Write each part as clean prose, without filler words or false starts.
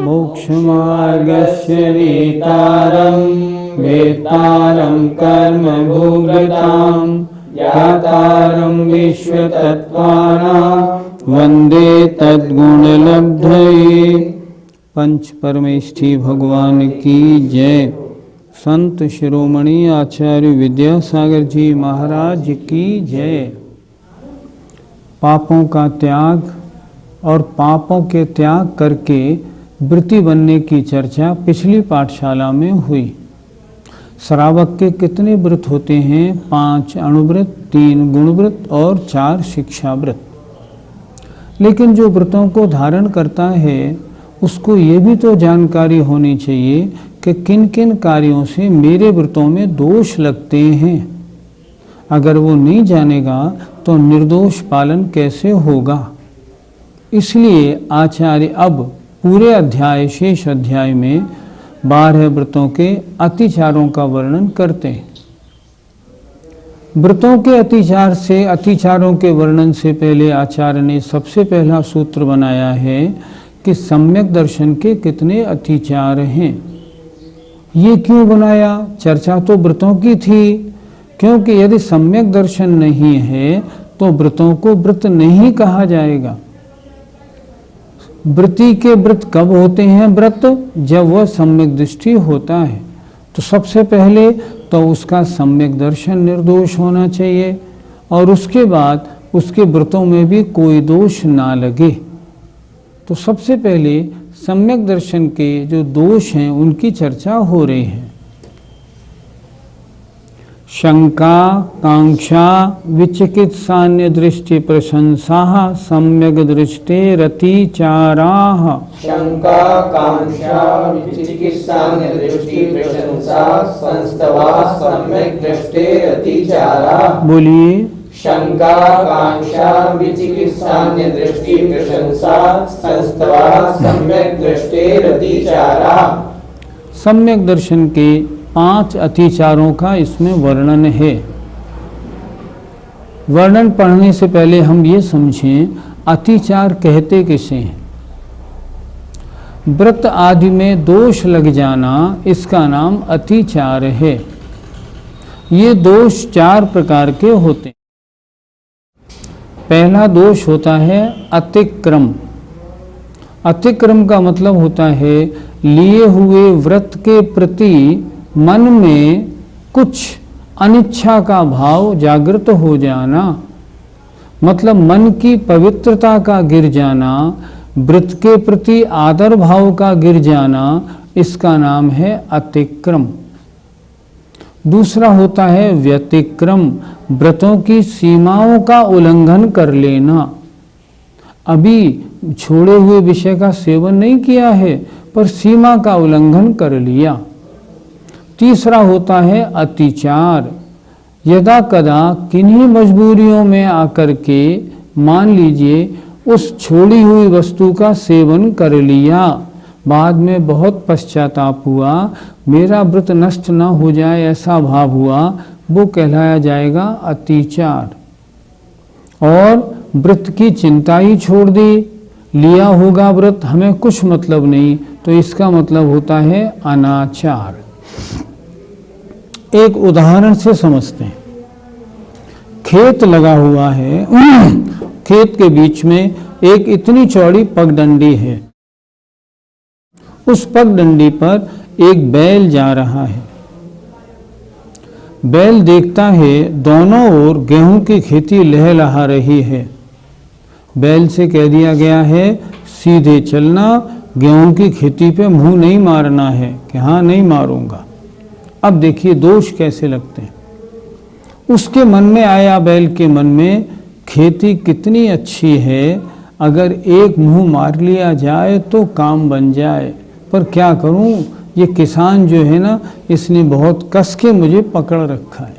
मोक्षमार्गस्य नेतारं वेत्तारं कर्मभोगतां ज्ञातारं विश्वतत्त्वानां वन्दे तद्गुणलब्धये। पंच परमेष्ठी भगवान की जय। संत शिरोमणि आचार्य विद्यासागर जी महाराज की जय। पापों का त्याग और पापों के त्याग करके वृत्ति बनने की चर्चा पिछली पाठशाला में हुई। श्रावक के कितने व्रत होते हैं? 5 अणुव्रत, 3 गुणव्रत और 4 शिक्षा व्रत। लेकिन जो व्रतों को धारण करता है उसको ये भी तो जानकारी होनी चाहिए कि किन किन कार्यों से मेरे व्रतों में दोष लगते हैं। अगर वो नहीं जानेगा तो निर्दोष पालन कैसे होगा। इसलिए आचार्य अब पूरे अध्याय, शेष अध्याय में 12 व्रतों के अतिचारों का वर्णन करते हैं। व्रतों के अतिचारों के वर्णन से पहले आचार्य ने सबसे पहला सूत्र बनाया है कि सम्यक दर्शन के कितने अतिचार हैं। ये क्यों बनाया? चर्चा तो व्रतों की थी, क्योंकि यदि सम्यक दर्शन नहीं है तो व्रतों को व्रत नहीं कहा जाएगा। व्रती के व्रत कब होते हैं? व्रत जब वह सम्यक दृष्टि होता है। तो सबसे पहले तो उसका सम्यक दर्शन निर्दोष होना चाहिए और उसके बाद उसके व्रतों में भी कोई दोष ना लगे। तो सबसे पहले सम्यक दर्शन के जो दोष हैं उनकी चर्चा हो रही है। शंका, कांक्षा, विचिकित्सान्य दृष्टि प्रशंसा सम्यक दृष्टेरतिचाराः। शंका, कांक्षा, विचिकित्सान्य दृष्टि प्रशंसा संस्तवा सम्यक दृष्टेरतिचाराः। बोलिए। शंका, कांक्षा, विचिकित्सान्य दृष्टि प्रशंसा संस्तवा सम्यक दृष्टेरतिचाराः। सम्यक दर्शन के 5 अतिचारों का इसमें वर्णन है। वर्णन पढ़ने से पहले हम ये समझें अतिचार कहते किसे हैं। व्रत आदि में दोष लग जाना इसका नाम अतिचार है। ये दोष 4 प्रकार के होते हैं। पहला दोष होता है अतिक्रम। अतिक्रम का मतलब होता है लिए हुए व्रत के प्रति मन में कुछ अनिच्छा का भाव जागृत हो जाना, मतलब मन की पवित्रता का गिर जाना, व्रत के प्रति आदर भाव का गिर जाना, इसका नाम है अतिक्रम। दूसरा होता है व्यतिक्रम, व्रतों की सीमाओं का उल्लंघन कर लेना। अभी छोड़े हुए विषय का सेवन नहीं किया है पर सीमा का उल्लंघन कर लिया। तीसरा होता है अतिचार, यदा कदा किन्हीं मजबूरियों में आकर के मान लीजिए उस छोड़ी हुई वस्तु का सेवन कर लिया, बाद में बहुत पश्चाताप हुआ, मेरा व्रत नष्ट ना हो जाए ऐसा भाव हुआ, वो कहलाया जाएगा अतिचार। और व्रत की चिंता ही छोड़ दी, लिया होगा व्रत हमें कुछ मतलब नहीं, तो इसका मतलब होता है अनाचार। एक उदाहरण से समझते हैं। खेत लगा हुआ है, खेत के बीच में एक इतनी चौड़ी पगडंडी है। उस पगडंडी पर एक बैल जा रहा है। बैल देखता है दोनों ओर गेहूं की खेती लहलहा रही है। बैल से कह दिया गया है सीधे चलना, गेहूं की खेती पे मुंह नहीं मारना है, कि हाँ नहीं मारूंगा। अब देखिए दोष कैसे लगते हैं। उसके मन में आया, बैल के मन में, खेती कितनी अच्छी है, अगर एक मुंह मार लिया जाए तो काम बन जाए, पर क्या करूं, ये किसान जो है ना, इसने बहुत कस के मुझे पकड़ रखा है।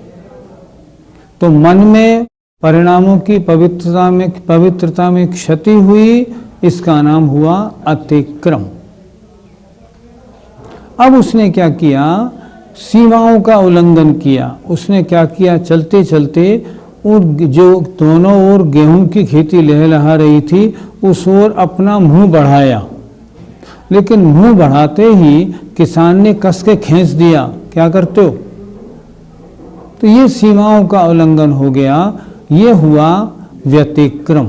तो मन में परिणामों की पवित्रता में क्षति हुई, इसका नाम हुआ अतिक्रम। अब उसने क्या किया, सीमाओं का उल्लंघन किया। उसने क्या किया, चलते चलते जो दोनों ओर गेहूं की खेती लहलहा रही थी उस ओर अपना मुंह बढ़ाया, लेकिन मुंह बढ़ाते ही किसान ने कस के खींच दिया। क्या करते हो? तो ये सीमाओं का उल्लंघन हो गया, ये हुआ व्यतिक्रम।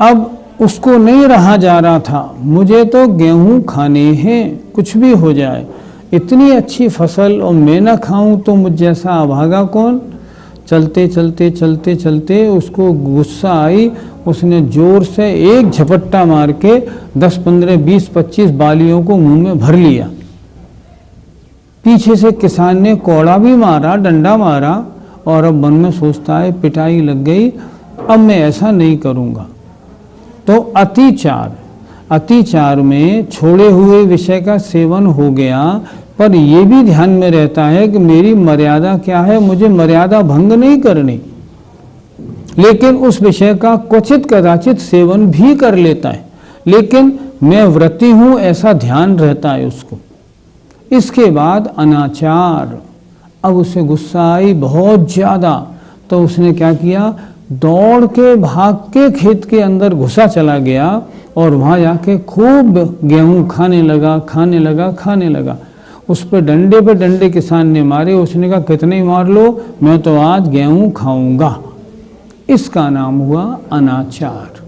अब उसको नहीं रहा जा रहा था, मुझे तो गेहूं खाने हैं, कुछ भी हो जाए, इतनी अच्छी फसल और मैं ना खाऊं तो मुझ जैसा अभागा कौन। चलते चलते चलते चलते उसको गुस्सा आई, उसने जोर से एक झपट्टा मार के 10, 15, 20, 25 बालियों को मुंह में भर लिया। पीछे से किसान ने कोड़ा भी मारा, डंडा मारा, और अब मन में सोचता है पिटाई लग गई, अब मैं ऐसा नहीं करूँगा। तो अतिचार में छोड़े हुए विषय का सेवन हो गया, पर यह भी ध्यान में रहता है कि मेरी मर्यादा क्या है, मुझे मर्यादा भंग नहीं करनी, लेकिन उस विषय का क्वचित कदाचित सेवन भी कर लेता है, लेकिन मैं व्रती हूं ऐसा ध्यान रहता है उसको। इसके बाद अनाचार। अब उसे गुस्सा आई बहुत ज्यादा, तो उसने क्या किया, दौड़ के भाग के खेत के अंदर घुसा चला गया और वहां जाके खूब गेहूं खाने लगा। उस पर डंडे किसान ने मारे। उसने कहा कितने मार लो, मैं तो आज गेहूं खाऊंगा। इसका नाम हुआ अनाचार।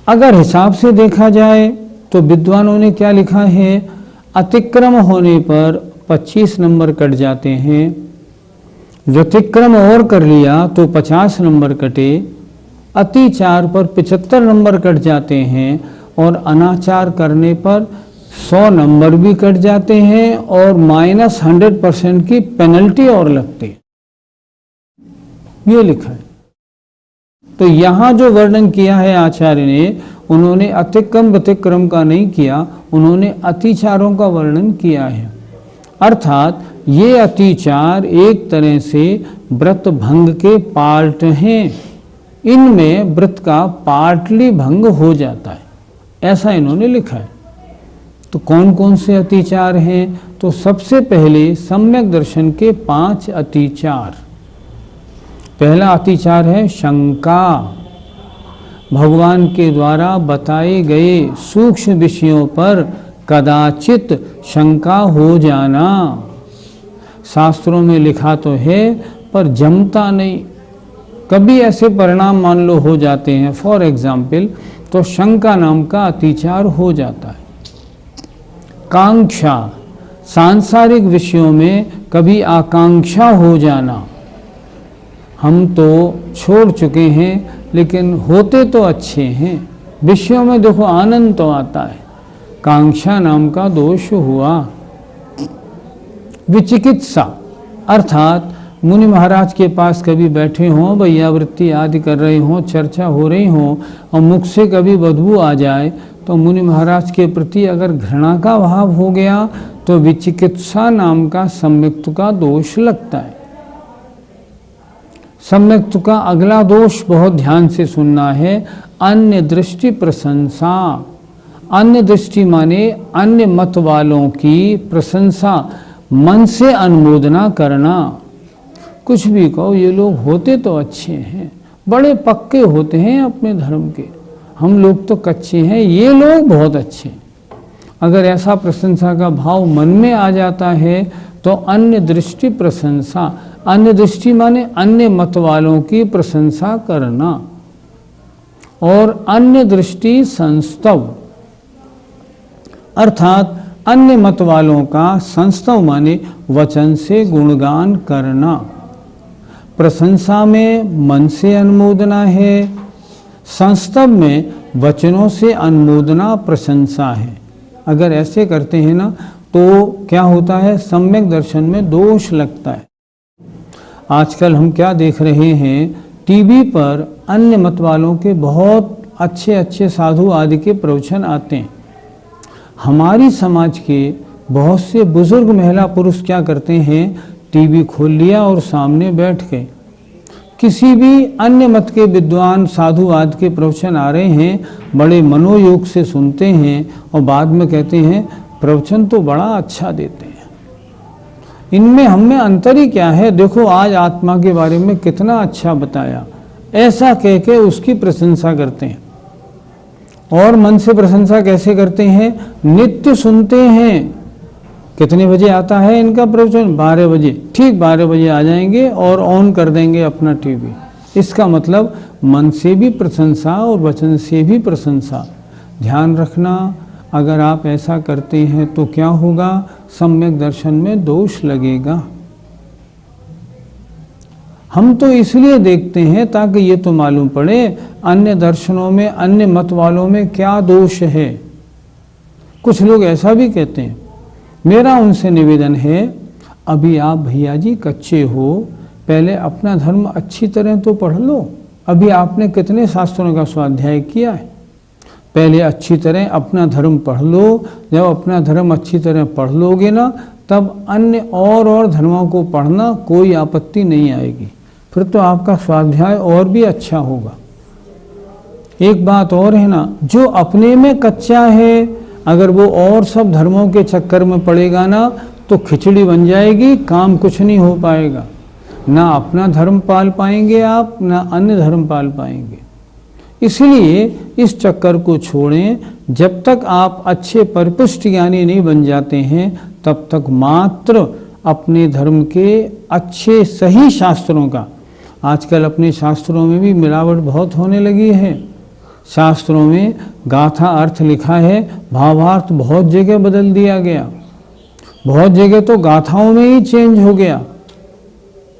अगर हिसाब से देखा जाए तो विद्वानों ने क्या लिखा है, अतिक्रम होने पर 25 नंबर कट जाते हैं, व्यतिक्रम और कर लिया तो 50 नंबर कटे, अतिचार पर 75 नंबर कट जाते हैं, और अनाचार करने पर 100 नंबर भी कट जाते हैं और -100% की पेनल्टी और लगती है। ये लिखा है। तो यहां जो वर्णन किया है आचार्य ने, उन्होंने अतिक्रम व्यतिक्रम का नहीं किया, उन्होंने अतिचारों का वर्णन किया है। अर्थात ये अतिचार एक तरह से व्रत भंग के पार्ट हैं, इनमें व्रत का पार्टली भंग हो जाता है, ऐसा इन्होंने लिखा है। तो कौन कौन से अतिचार हैं? तो सबसे पहले सम्यक दर्शन के 5 अतिचार। पहला अतिचार है शंका। भगवान के द्वारा बताए गए सूक्ष्म विषयों पर कदाचित शंका हो जाना। शास्त्रों में लिखा तो है पर जमता नहीं, कभी ऐसे परिणाम मान लो हो जाते हैं, फॉर एग्जाम्पल, तो शंका नाम का अतिचार हो जाता है। कांक्षा, सांसारिक विषयों में कभी आकांक्षा हो जाना, हम तो छोड़ चुके हैं लेकिन होते तो अच्छे हैं, विषयों में देखो आनंद तो आता है, कांक्षा नाम का दोष हुआ। विचिकित्सा, अर्थात मुनि महाराज के पास कभी बैठे हों, वैयावृत्ति आदि कर रहे हों, चर्चा हो रही हो और मुख से कभी बदबू आ जाए, तो मुनि महाराज के प्रति अगर घृणा का भाव हो गया तो विचिकित्सा नाम का सम्यक्त का दोष लगता है। सम्यक्त का अगला दोष बहुत ध्यान से सुनना है, अन्य दृष्टि प्रशंसा। अन्य दृष्टि माने अन्य मत वालों की प्रशंसा, मन से अनुमोदना करना। कुछ भी कहो, ये लोग होते तो अच्छे हैं, बड़े पक्के होते हैं अपने धर्म के, हम लोग तो कच्चे हैं, ये लोग बहुत अच्छे हैं। अगर ऐसा प्रशंसा का भाव मन में आ जाता है तो अन्य दृष्टि प्रशंसा, अन्य दृष्टि माने अन्य मत वालों की प्रशंसा करना। और अन्य दृष्टि संस्तव, अर्थात अन्य मत वालों का संस्तव माने वचन से गुणगान करना। प्रशंसा में मन से अनुमोदना है, संस्तव में वचनों से अनुमोदना प्रशंसा है। अगर ऐसे करते हैं ना तो क्या होता है, सम्यक दर्शन में दोष लगता है। आजकल हम क्या देख रहे हैं टीवी पर अन्य मत वालों के बहुत अच्छे अच्छे साधु आदि के प्रवचन आते हैं। हमारी समाज के बहुत से बुजुर्ग महिला पुरुष क्या करते हैं, टीवी खोल लिया और सामने बैठ के किसी भी अन्य मत के विद्वान साधु आदि के प्रवचन आ रहे हैं, बड़े मनोयोग से सुनते हैं और बाद में कहते हैं प्रवचन तो बड़ा अच्छा देते हैं। इनमें हमें अंतर ही क्या है, देखो आज आत्मा के बारे में कितना अच्छा बताया, ऐसा कह के उसकी प्रशंसा करते हैं। और मन से प्रशंसा कैसे करते हैं, नित्य सुनते हैं। कितने बजे आता है इनका प्रवचन, 12 बजे, ठीक 12 बजे आ जाएंगे और ऑन कर देंगे अपना टीवी। इसका मतलब मन से भी प्रशंसा और वचन से भी प्रशंसा। ध्यान रखना, अगर आप ऐसा करते हैं तो क्या होगा, सम्यक दर्शन में दोष लगेगा। हम तो इसलिए देखते हैं ताकि ये तो मालूम पड़े अन्य दर्शनों में, अन्य मत वालों में क्या दोष है। कुछ लोग ऐसा भी कहते हैं। मेरा उनसे निवेदन है, अभी आप भैया जी कच्चे हो, पहले अपना धर्म अच्छी तरह तो पढ़ लो। अभी आपने कितने शास्त्रों का स्वाध्याय किया है, पहले अच्छी तरह अपना धर्म पढ़ लो। जब अपना धर्म अच्छी तरह पढ़ लोगे ना, तब अन्य और धर्मों को पढ़ना कोई आपत्ति नहीं आएगी, फिर तो आपका स्वाध्याय और भी अच्छा होगा। एक बात और है ना, जो अपने में कच्चा है, अगर वो और सब धर्मों के चक्कर में पड़ेगा ना, तो खिचड़ी बन जाएगी, काम कुछ नहीं हो पाएगा। ना अपना धर्म पाल पाएंगे आप, ना अन्य धर्म पाल पाएंगे। इसलिए इस चक्कर को छोड़ें। जब तक आप अच्छे परिपुष्ट ज्ञानी नहीं बन जाते हैं, तब तक मात्र अपने धर्म के अच्छे सही शास्त्रों का, आजकल अपने शास्त्रों में भी मिलावट बहुत होने लगी है। शास्त्रों में गाथा अर्थ लिखा है, भावार्थ बहुत जगह बदल दिया गया, बहुत जगह तो गाथाओं में ही चेंज हो गया।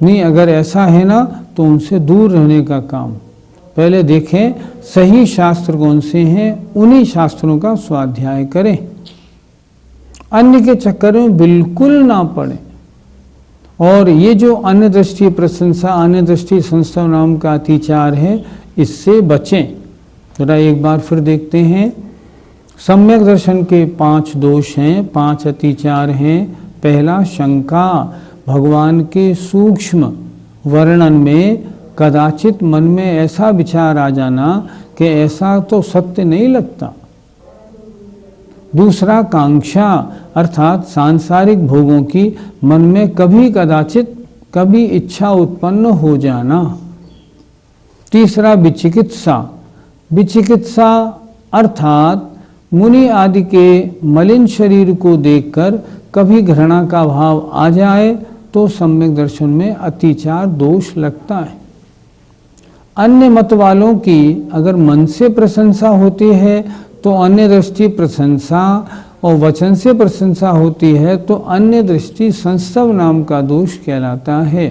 नहीं, अगर ऐसा है ना तो उनसे दूर रहने का काम। पहले देखें सही शास्त्र कौन से हैं, उन्हीं शास्त्रों का स्वाध्याय करें, अन्य के चक्कर में बिल्कुल ना पड़े। और ये जो अन्य दृष्टि प्रशंसा, अन्य दृष्टि संस्था नाम का अतिचार है, इससे बचें। जरा एक बार फिर देखते हैं। सम्यक दर्शन के 5 दोष हैं, 5 अतिचार हैं। पहला शंका, भगवान के सूक्ष्म वर्णन में कदाचित मन में ऐसा विचार आ जाना कि ऐसा तो सत्य नहीं लगता। दूसरा कांक्षा, अर्थात सांसारिक भोगों की मन में कभी कदाचित कभी इच्छा उत्पन्न हो जाना। तीसरा विचिकित्सा, विचिकित्सा अर्थात मुनि आदि के मलिन शरीर को देखकर कभी घृणा का भाव आ जाए तो सम्यक दर्शन में अतिचार दोष लगता है। अन्य मत वालों की अगर मन से प्रशंसा होती है तो अन्य दृष्टि प्रशंसा, और वचन से प्रशंसा होती है तो अन्य दृष्टि संस्तव नाम का दोष कहलाता है।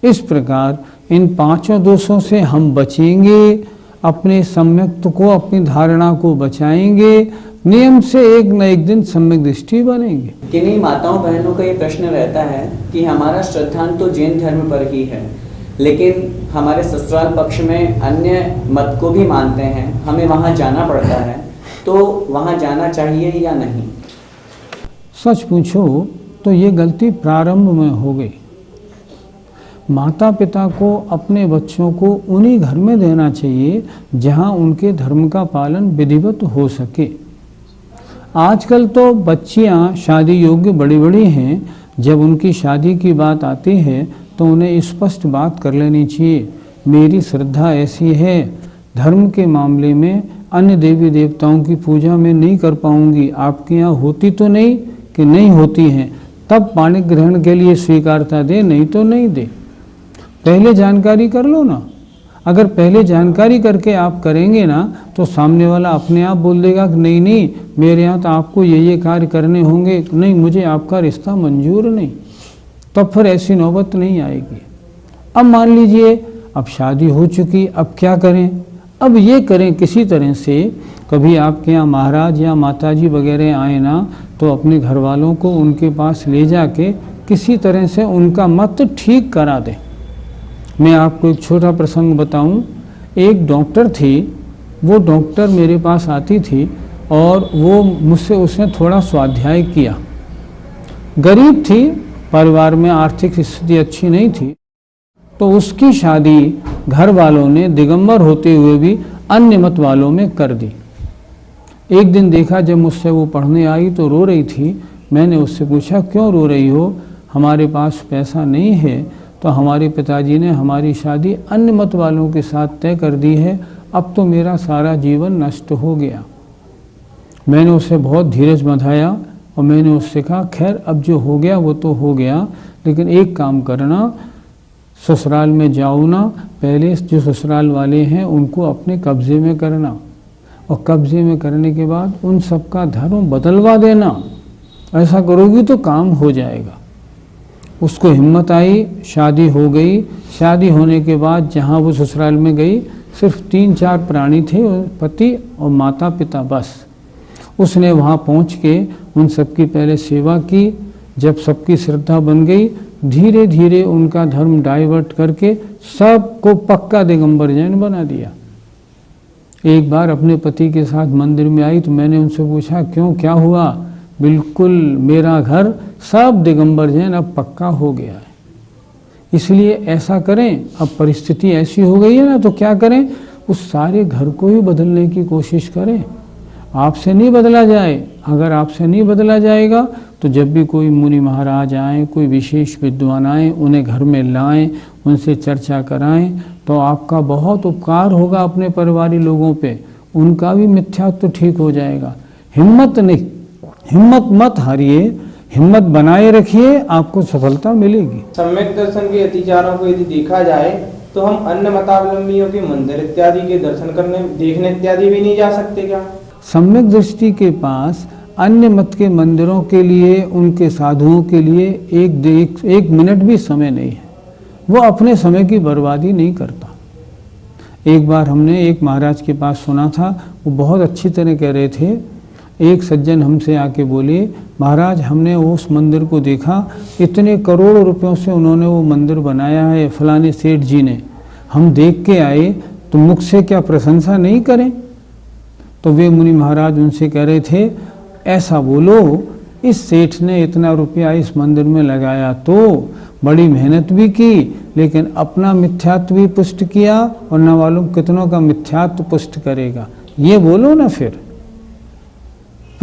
इस प्रकार इन 5 दोषों से हम बचेंगे, अपने सम्यक्त को, अपनी धारणा को बचाएंगे, नियम से एक न एक दिन सम्यक दृष्टि बनेंगे। किन्हीं माताओं बहनों का ये प्रश्न रहता है कि हमारा श्रद्धांत तो जैन धर्म पर ही है, लेकिन हमारे ससुराल पक्ष में अन्य मत को भी मानते हैं, हमें वहाँ जाना पड़ता है, तो वहाँ जाना चाहिए या नहीं? सच पूछो तो ये गलती प्रारंभ में हो गई। माता पिता को अपने बच्चों को उन्हीं घर में देना चाहिए जहाँ उनके धर्म का पालन विधिवत हो सके। आजकल तो बच्चियाँ शादी योग्य बड़ी बड़ी हैं, जब उनकी शादी की बात आती है तो उन्हें स्पष्ट बात कर लेनी चाहिए, मेरी श्रद्धा ऐसी है, धर्म के मामले में अन्य देवी देवताओं की पूजा मैं नहीं कर पाऊंगी, आपके यहाँ होती तो नहीं कि नहीं होती हैं, तब पाणी ग्रहण के लिए स्वीकारता दे, नहीं तो नहीं दे। पहले जानकारी कर लो ना। अगर पहले जानकारी करके आप करेंगे ना तो सामने वाला अपने आप बोल देगा कि नहीं नहीं, मेरे यहाँ तो आपको ये कार्य करने होंगे, नहीं मुझे आपका रिश्ता मंजूर नहीं, तब फिर ऐसी नौबत नहीं आएगी। अब मान लीजिए अब शादी हो चुकी, अब क्या करें? अब ये करें किसी तरह से, कभी आपके यहाँ महाराज या माताजी वगैरह आए ना तो अपने घर वालों को उनके पास ले जाके किसी तरह से उनका मत ठीक करा दें। मैं आपको एक छोटा प्रसंग बताऊं। एक डॉक्टर थी, वो डॉक्टर मेरे पास आती थी और वो मुझसे उसने थोड़ा स्वाध्याय किया। गरीब थी, परिवार में आर्थिक स्थिति अच्छी नहीं थी, तो उसकी शादी घर वालों ने दिगंबर होते हुए भी अन्य मत वालों में कर दी। एक दिन देखा जब मुझसे वो पढ़ने आई तो रो रही थी। मैंने उससे पूछा क्यों रो रही हो? हमारे पास पैसा नहीं है, तो हमारे पिताजी ने हमारी शादी अन्य मत वालों के साथ तय कर दी है, अब तो मेरा सारा जीवन नष्ट हो गया। मैंने उसे बहुत धीरज बंधाया और मैंने उससे कहा खैर अब जो हो गया वो तो हो गया, लेकिन एक काम करना, ससुराल में जाओ ना, पहले जो ससुराल वाले हैं उनको अपने कब्जे में करना और कब्जे में करने के बाद उन सबका धर्म बदलवा देना। ऐसा करोगी तो काम हो जाएगा। उसको हिम्मत आई, शादी हो गई। शादी होने के बाद जहाँ वो ससुराल में गई सिर्फ 3-4 प्राणी थे, पति और माता पिता बस। उसने वहाँ पहुँच के उन सबकी पहले सेवा की। जब सबकी श्रद्धा बन गई, धीरे धीरे उनका धर्म डाइवर्ट करके सबको पक्का दिगंबर जैन बना दिया। एक बार अपने पति के साथ मंदिर में आई तो मैंने उनसे पूछा क्यों, क्या हुआ? बिल्कुल मेरा घर सब दिगंबर जैन अब पक्का हो गया है। इसलिए ऐसा करें, अब परिस्थिति ऐसी हो गई है ना, तो क्या करें, उस सारे घर को ही बदलने की कोशिश करें। आपसे नहीं बदला जाए। अगर आपसे नहीं बदला जाएगा तो जब भी कोई मुनि महाराज आएँ, कोई विशेष विद्वान आएँ, उन्हें घर में लाएं, उनसे चर्चा कराएं, तो आपका बहुत उपकार होगा अपने परिवारी लोगों पे। उनका भी मिथ्यात्व ठीक हो जाएगा। हिम्मत मत हारिए, हिम्मत बनाए रखिए, आपको सफलता मिलेगी। सम्यक दर्शन के अतिचारों को यदि देखा जाए तो हम अन्य मतावलंबियों के मंदिर इत्यादि के दर्शन करने, देखने इत्यादि भी नहीं जा सकते क्या? सम्यक दृष्टि के पास अन्य मत के मंदिरों के लिए, उनके साधुओं के लिए एक मिनट भी समय नहीं है। वो अपने समय की बर्बादी नहीं करता। एक बार हमने एक महाराज के पास सुना था, वो बहुत अच्छी तरह कह रहे थे। एक सज्जन हमसे आके बोले, महाराज हमने उस मंदिर को देखा, इतने करोड़ों रुपयों से उन्होंने वो मंदिर बनाया है, फलाने सेठ जी ने। हम देख के आए तो मुख से क्या प्रशंसा नहीं करें? तो वे मुनि महाराज उनसे कह रहे थे, ऐसा बोलो, इस सेठ ने इतना रुपया इस मंदिर में लगाया तो बड़ी मेहनत भी की, लेकिन अपना मिथ्यात्व भी पुष्ट किया और न मालूम कितनों का मिथ्यात्व पुष्ट करेगा। ये बोलो ना फिर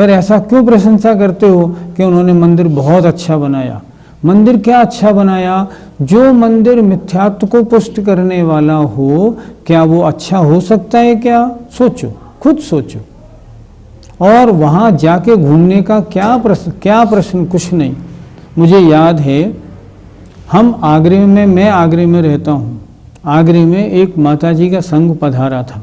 ऐसा क्यों प्रशंसा करते हो कि उन्होंने मंदिर बहुत अच्छा बनाया? मंदिर क्या अच्छा बनाया? जो मंदिर मिथ्यात्व को पुष्ट करने वाला हो, क्या वो अच्छा हो सकता है क्या? सोचो, खुद सोचो। और वहाँ जाके घूमने का क्या प्रश्न? कुछ नहीं। मुझे याद है, मैं आगरे में रहता हूँ। आगरे में एक माताजी का संघ पधारा था।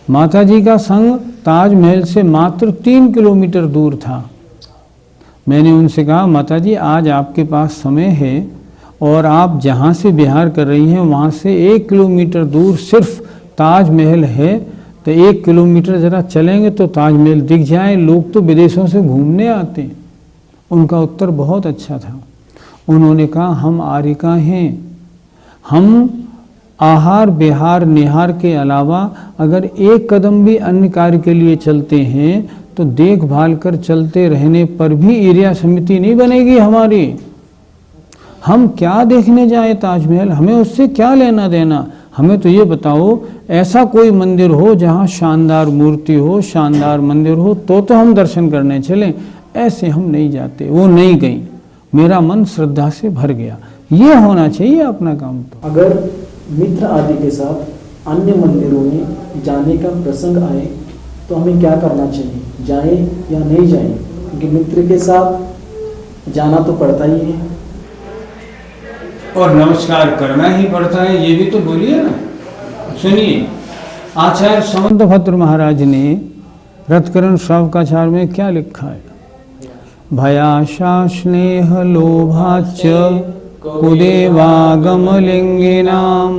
माताजी का संघ ताजमहल से मात्र 3 किलोमीटर दूर था। मैंने उनसे कहा, माताजी आज आपके पास समय है और आप जहाँ से बिहार कर रही हैं वहाँ से 1 किलोमीटर दूर सिर्फ ताजमहल है, तो 1 किलोमीटर ज़रा चलेंगे तो ताजमहल दिख जाए। लोग तो विदेशों से घूमने आते हैं। उनका उत्तर बहुत अच्छा था। उन्होंने कहा, हम आर्यिका हैं, हम आहार विहार निहार के अलावा अगर एक कदम भी अन्य कार्य के लिए चलते हैं तो देखभाल कर चलते रहने पर भी एरिया समिति नहीं बनेगी हमारी। हम क्या देखने जाए ताजमहल? हमें उससे क्या लेना देना? हमें तो ये बताओ, ऐसा कोई मंदिर हो जहाँ शानदार मूर्ति हो, शानदार मंदिर हो, तो हम दर्शन करने चलें। ऐसे हम नहीं जाते। वो नहीं गई। मेरा मन श्रद्धा से भर गया। ये होना चाहिए अपना काम। तो अगर मित्र आदि के साथ अन्य मंदिरों में जाने का प्रसंग आए तो हमें क्या करना चाहिए? जाएं या नहीं जाएं? क्योंकि मित्र के साथ जाना तो पड़ता ही है और नमस्कार करना ही पड़ता है। ये भी तो बोलिए ना। सुनिए, आचार्य समंतभद्र महाराज ने रत्करण श्रावकाचार में क्या लिखा है? भयाशा स्नेह लोभाच कुदेवागमलिंगिनां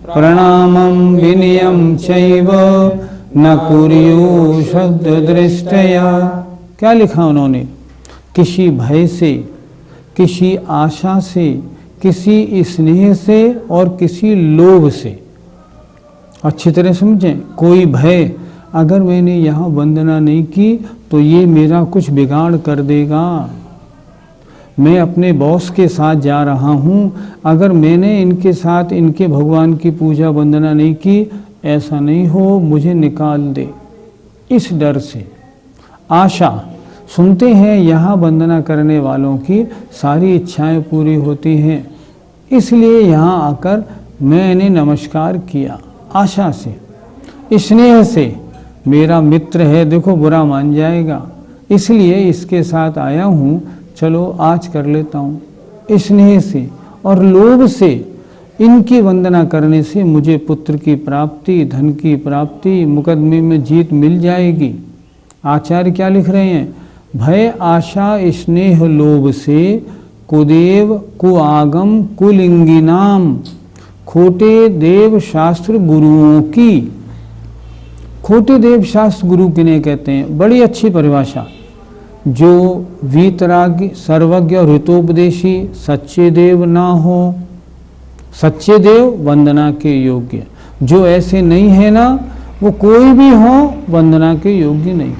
प्रणामं विनयं चैव न कुर्यु शब्द दृष्टया। क्या लिखा उन्होंने? किसी भय से, किसी आशा से, किसी स्नेह से और किसी लोभ से। अच्छी तरह समझें, कोई भय, अगर मैंने यहाँ वंदना नहीं की तो ये मेरा कुछ बिगाड़ कर देगा, मैं अपने बॉस के साथ जा रहा हूँ, अगर मैंने इनके साथ इनके भगवान की पूजा वंदना नहीं की, ऐसा नहीं हो मुझे निकाल दे, इस डर से। आशा, सुनते हैं यहाँ वंदना करने वालों की सारी इच्छाएं पूरी होती हैं, इसलिए यहाँ आकर मैंने नमस्कार किया। आशा से, स्नेह से, मेरा मित्र है, देखो बुरा मान जाएगा इसलिए इसके साथ आया हूँ, चलो आज कर लेता हूँ, स्नेह से। और लोभ से, इनकी वंदना करने से मुझे पुत्र की प्राप्ति, धन की प्राप्ति, मुकदमे में जीत मिल जाएगी। आचार्य क्या लिख रहे हैं? भय आशा स्नेह लोभ से कुदेव कुआगम कुलिंगिनाम, खोटे देव शास्त्र गुरुओं की। खोटे देव शास्त्र गुरु किन्हें कहते हैं? बड़ी अच्छी परिभाषा। जो वीतरागी, सर्वज्ञ और हितोपदेशी, सच्चे देव ना हो, सच्चे देव वंदना के योग्य, जो ऐसे नहीं है ना, वो कोई भी हो वंदना के योग्य नहीं।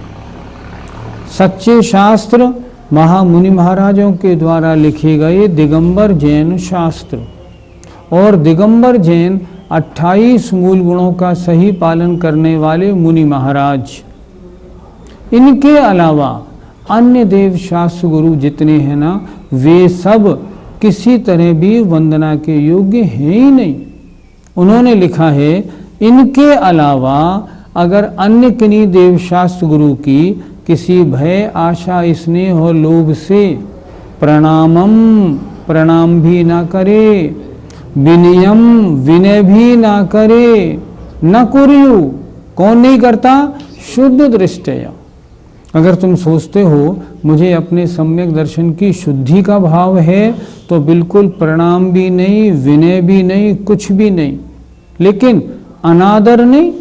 सच्चे शास्त्र महामुनि महाराजों के द्वारा लिखे गए दिगंबर जैन शास्त्र, और दिगंबर जैन 28 मूल गुणों का सही पालन करने वाले मुनि महाराज। इनके अलावा अन्य देव शास्त्र गुरु जितने हैं ना, वे सब किसी तरह भी वंदना के योग्य हैं ही नहीं। उन्होंने लिखा है, इनके अलावा अगर अन्य किन्हीं देव शास्त्र गुरु की किसी भय आशा स्नेह और लोभ से प्रणाम भी ना करे, विनयम विनय भी ना करे, न कुर्यु, कौन नहीं करता? शुद्ध दृष्टया। अगर तुम सोचते हो मुझे अपने सम्यक दर्शन की शुद्धि का भाव है, तो बिल्कुल प्रणाम भी नहीं, विनय भी नहीं, कुछ भी नहीं। लेकिन अनादर नहीं,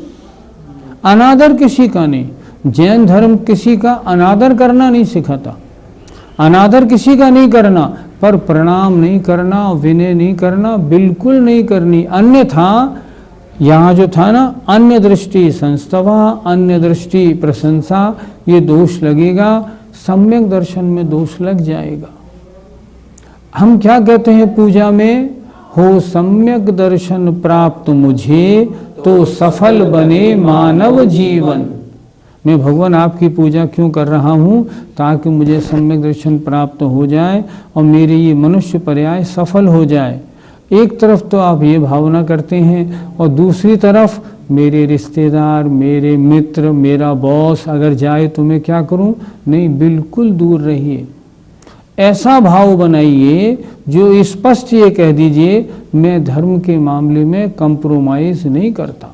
अनादर किसी का नहीं। जैन धर्म किसी का अनादर करना नहीं सिखाता, अनादर किसी का नहीं करना, पर प्रणाम नहीं करना, विनय नहीं करना, बिल्कुल नहीं करनी। अन्यथा यहाँ जो था ना, अन्य दृष्टि संस्तवा, अन्य दृष्टि प्रशंसा, ये दोष लगेगा, सम्यक दर्शन में दोष लग जाएगा। हम क्या कहते हैं पूजा में? हो सम्यक दर्शन प्राप्त मुझे, तो सफल बने मानव जीवन। मैं भगवान आपकी पूजा क्यों कर रहा हूँ? ताकि मुझे सम्यक दर्शन प्राप्त हो जाए और मेरे ये मनुष्य पर्याय सफल हो जाए। एक तरफ तो आप ये भावना करते हैं, और दूसरी तरफ मेरे रिश्तेदार, मेरे मित्र, मेरा बॉस अगर जाए तो मैं क्या करूं? नहीं, बिल्कुल दूर रहिए। ऐसा भाव बनाइए जो स्पष्ट ये कह दीजिए, मैं धर्म के मामले में कंप्रोमाइज नहीं करता।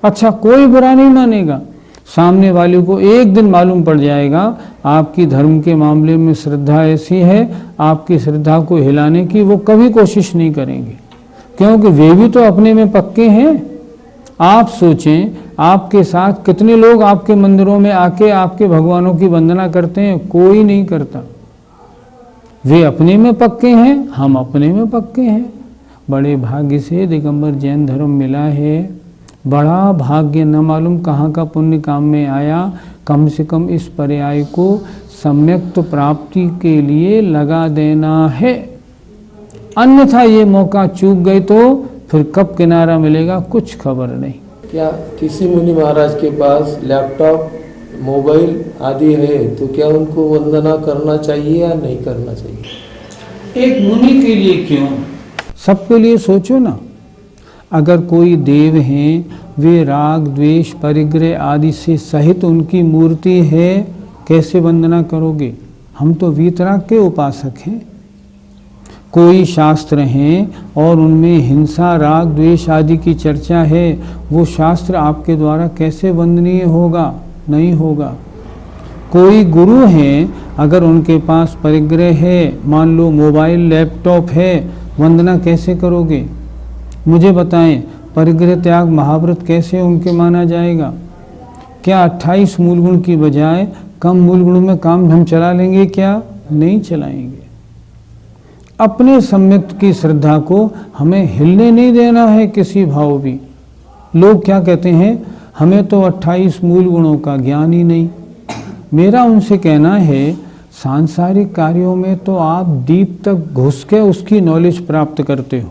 अच्छा, कोई बुरा नहीं मानेगा, सामने वाले को एक दिन मालूम पड़ जाएगा आपकी धर्म के मामले में श्रद्धा ऐसी है, आपकी श्रद्धा को हिलाने की वो कभी कोशिश नहीं करेंगे, क्योंकि वे भी तो अपने में पक्के हैं। आप सोचें, आपके साथ कितने लोग आपके मंदिरों में आके आपके भगवानों की वंदना करते हैं? कोई नहीं करता। वे अपने में पक्के हैं, हम अपने में पक्के हैं। बड़े भाग्य से दिगंबर जैन धर्म मिला है, बड़ा भाग्य, न मालूम कहाँ का पुण्य काम में आया। कम से कम इस पर्याय को सम्यक प्राप्ति के लिए लगा देना है, अन्यथा ये मौका चूक गए तो फिर कब किनारा मिलेगा कुछ खबर नहीं। क्या किसी मुनि महाराज के पास लैपटॉप, मोबाइल आदि है तो क्या उनको वंदना करना चाहिए या नहीं करना चाहिए? एक मुनि के लिए क्यों, सबके लिए सोचो ना। अगर कोई देव हैं, वे राग द्वेष परिग्रह आदि से सहित उनकी मूर्ति है, कैसे वंदना करोगे? हम तो वीतराग के उपासक हैं। कोई शास्त्र हैं और उनमें हिंसा राग द्वेष आदि की चर्चा है, वो शास्त्र आपके द्वारा कैसे वंदनीय होगा? नहीं होगा। कोई गुरु हैं, अगर उनके पास परिग्रह है, मान लो मोबाइल लैपटॉप है, वंदना कैसे करोगे? मुझे बताएं, परिग्रह त्याग महाव्रत कैसे उनके माना जाएगा? क्या 28 मूल गुण की बजाय कम मूल गुणों में काम हम चला लेंगे? क्या नहीं चलाएंगे। अपने सम्यक की श्रद्धा को हमें हिलने नहीं देना है किसी भाव भी। लोग क्या कहते हैं, हमें तो 28 मूल गुणों का ज्ञान ही नहीं। मेरा उनसे कहना है, सांसारिक कार्यों में तो आप डीप तक घुस के उसकी नॉलेज प्राप्त करते हो।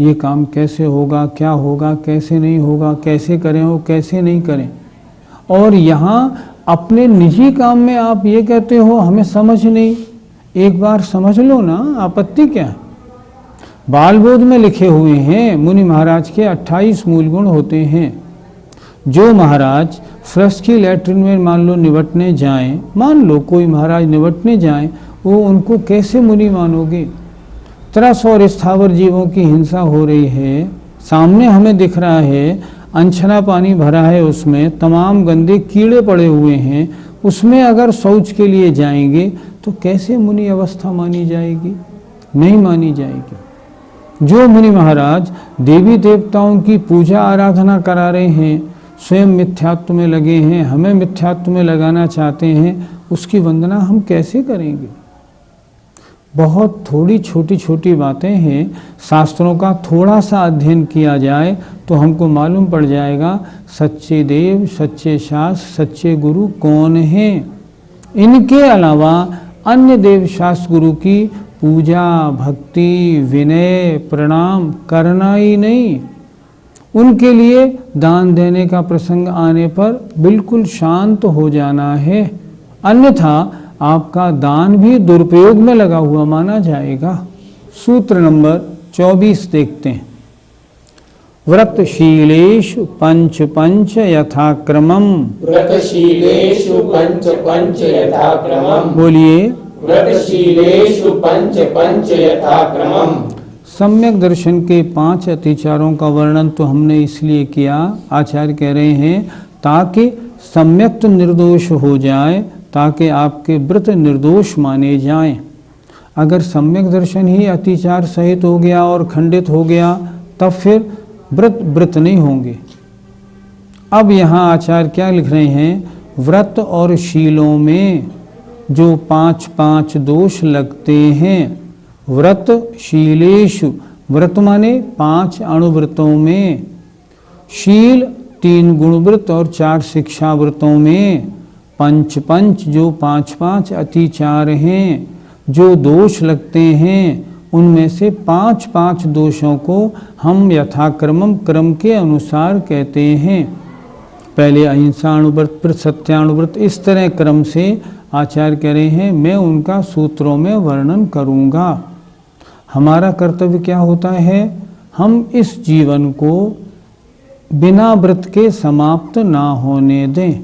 ये काम कैसे होगा, क्या होगा, कैसे नहीं होगा, कैसे करें और कैसे नहीं करें। और यहाँ अपने निजी काम में आप ये कहते हो हमें समझ नहीं। एक बार समझ लो ना, आपत्ति क्या है। बाल बोध में लिखे हुए हैं मुनि महाराज के 28 मूल गुण होते हैं। जो महाराज फ्लश की लैट्रिन में मान लो निवटने जाएं, मान लो कोई महाराज निवटने जाएं, वो उनको कैसे मुनि मानोगे। तरस और स्थावर जीवों की हिंसा हो रही है, सामने हमें दिख रहा है, अनछना पानी भरा है, उसमें तमाम गंदे कीड़े पड़े हुए हैं, उसमें अगर शौच के लिए जाएंगे तो कैसे मुनि अवस्था मानी जाएगी, नहीं मानी जाएगी। जो मुनि महाराज देवी देवताओं की पूजा आराधना करा रहे हैं, स्वयं मिथ्यात्व में लगे हैं, हमें मिथ्यात्व में लगाना चाहते हैं, उसकी वंदना हम कैसे करेंगे। बहुत थोड़ी छोटी छोटी बातें हैं, शास्त्रों का थोड़ा सा अध्ययन किया जाए तो हमको मालूम पड़ जाएगा सच्चे देव, सच्चे शास्त्र, सच्चे गुरु कौन हैं। इनके अलावा अन्य देव शास्त्र गुरु की पूजा, भक्ति, विनय, प्रणाम करना ही नहीं। उनके लिए दान देने का प्रसंग आने पर बिल्कुल शांत हो जाना है, अन्यथा आपका दान भी दुरुपयोग में लगा हुआ माना जाएगा। सूत्र नंबर 24 देखते हैं। व्रतशीलेषु पंच पंच यथाक्रमम। व्रतशीलेषु पंच पंच यथाक्रमम। बोलिए, व्रतशीलेषु पंच पंच यथाक्रमम। सम्यक दर्शन के 5 अतिचारों का वर्णन तो हमने इसलिए किया, आचार्य कह रहे हैं, ताकि सम्यक निर्दोष हो जाए, ताकि आपके व्रत निर्दोष माने जाएं। अगर सम्यक दर्शन ही अतिचार सहित हो गया और खंडित हो गया, तब फिर व्रत नहीं होंगे। अब यहाँ आचार्य क्या लिख रहे हैं, व्रत और शीलों में जो 5 दोष लगते हैं, व्रत शीलेषु, व्रत माने 5 अणुव्रतों में, शील 3 गुणव्रत और 4 शिक्षा व्रतों में, पंच पंच जो 5 अतिचार हैं, जो दोष लगते हैं, उनमें से 5 दोषों को हम यथाक्रमम क्रम के अनुसार कहते हैं। पहले अहिंसा अणुव्रत, फिर सत्याणुव्रत, इस तरह क्रम से आचार्य कह रहे हैं, मैं उनका सूत्रों में वर्णन करूँगा। हमारा कर्तव्य क्या होता है, हम इस जीवन को बिना व्रत के समाप्त ना होने दें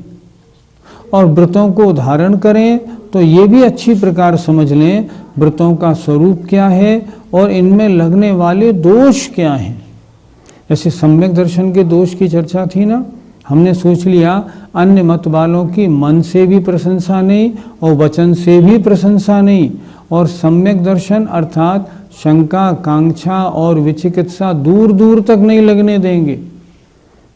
और व्रतों को धारण करें। तो ये भी अच्छी प्रकार समझ लें व्रतों का स्वरूप क्या है और इनमें लगने वाले दोष क्या हैं। जैसे सम्यक दर्शन के दोष की चर्चा थी ना, हमने सोच लिया अन्य मत वालों की मन से भी प्रशंसा नहीं और वचन से भी प्रशंसा नहीं, और सम्यक दर्शन अर्थात शंका, कांक्षा और विचिकित्सा दूर दूर तक नहीं लगने देंगे।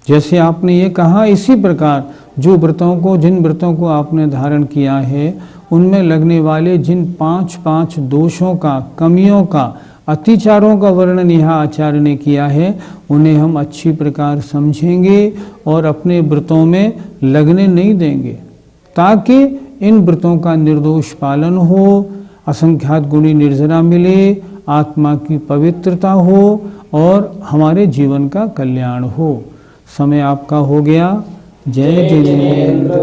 जैसे आपने ये कहा, इसी प्रकार जो व्रतों को, जिन व्रतों को आपने धारण किया है, उनमें लगने वाले जिन 5 दोषों का, कमियों का, अतिचारों का वर्णन यहाँ आचार्य ने किया है, उन्हें हम अच्छी प्रकार समझेंगे और अपने व्रतों में लगने नहीं देंगे, ताकि इन व्रतों का निर्दोष पालन हो, असंख्यात गुणी निर्जरा मिले, आत्मा की पवित्रता हो और हमारे जीवन का कल्याण हो। समय आपका हो गया। जय जिनेंद्र।